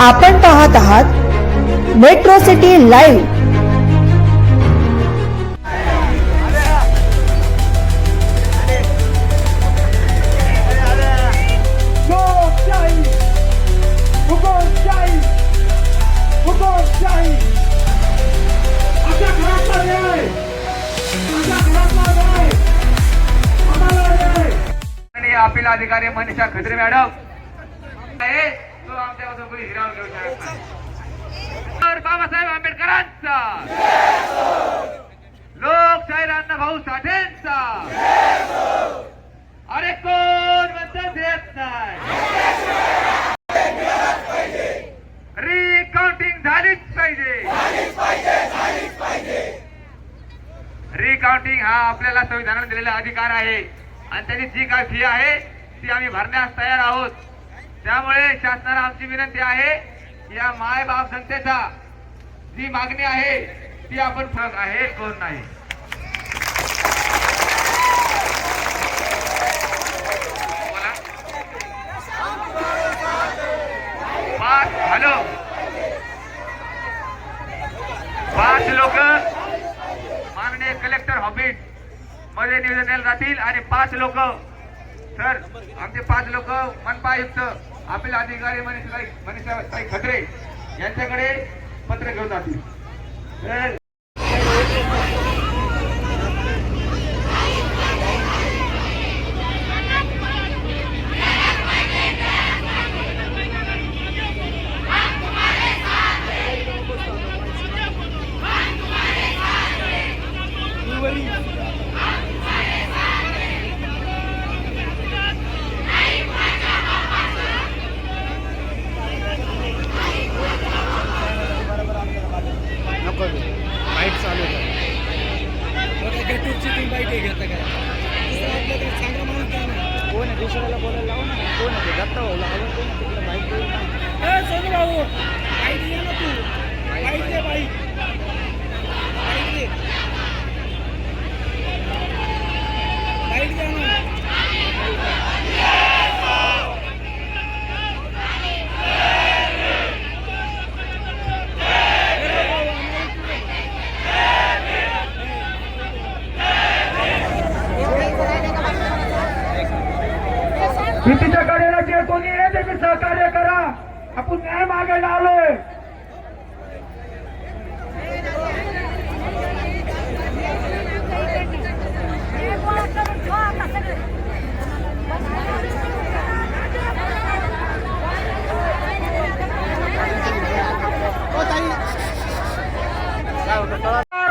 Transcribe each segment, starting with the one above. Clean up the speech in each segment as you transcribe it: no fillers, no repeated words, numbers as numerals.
आपण पाहत आहात मेट्रो सिटी लाईव्ह। अपील अधिकारी मनीषा खत्री मॅडम आहे तो आमच्यापासून कोणी हिरावून घेऊ शकत नाही। तर बाबासाहेब आंबेडकरांचा लोकशाहीर अण्णाभाऊ साठेंचा अरे कोण म्हणतं देत नाही। रिकाउंटिंग झालीच पाहिजे। रिकाउंटिंग हा आपल्याला संविधानाने दिलेला अधिकार आहे आणि त्याची जी काय फी आहे ती आम्ही भरण्यास तयार आहोत। त्यामुळे शासनाला आमची विनंती आहे की या मायबाप जनतेचा जी मागणी आहे ती आपण फरक आहे कोण नाही। हॅलो 5 लोक माननीय कलेक्टर ऑफिस मध्ये निवेदन द्यायला जातील आणि 5 लोक सर आमचे 5 लोक मनपा आयुक्त अपील अधिकारी मनीषाताई खत्रे यांच्याकडे पत्र घेऊन जातील। बाईट चालू कोण आहे दुसऱ्याला बोलायला लावू ना। कोण आहे दत्ता भाऊला हवं कोण आहे तिकडे बाईक देऊ ना। सोनू भाऊ बाईक दे ना तू बाईक दे बाईक बाईक दे बाईक दे ना। भीतीच्या कडेला जे कोणी आहे ते सहकार्य करा। आपण न्याय मागायला आलोय।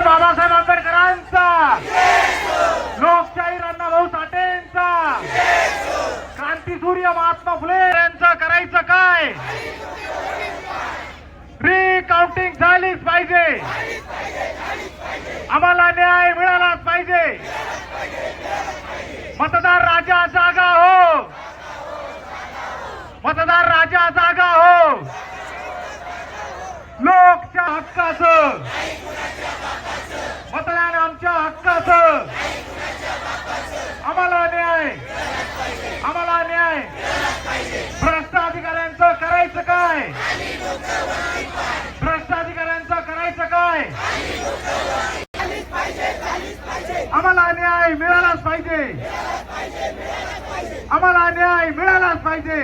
बाबासाहेब आंबेडकरांचा लोकशाहीर अण्णाभाऊ साठेंचा क्रांतीसूर्य महात्मा फुले यांचं करायचं काय। रिकाउंटिंग झालीच पाहिजे। आम्हाला न्याय मिळालाच पाहिजे। मतदार राजा जागा हो। मतदार राजा जागा हो। लोकच्या हक्काचं मतदान आमच्या हक्काचं। आम्हाला न्याय आम्हाला न्याय। भ्रष्ट अधिकाऱ्यांचं करायचं काय। भ्रष्ट अधिकाऱ्यांचं करायचं काय। आम्हाला न्याय मिळालाच पाहिजे। आम्हाला न्याय मिळालाच पाहिजे।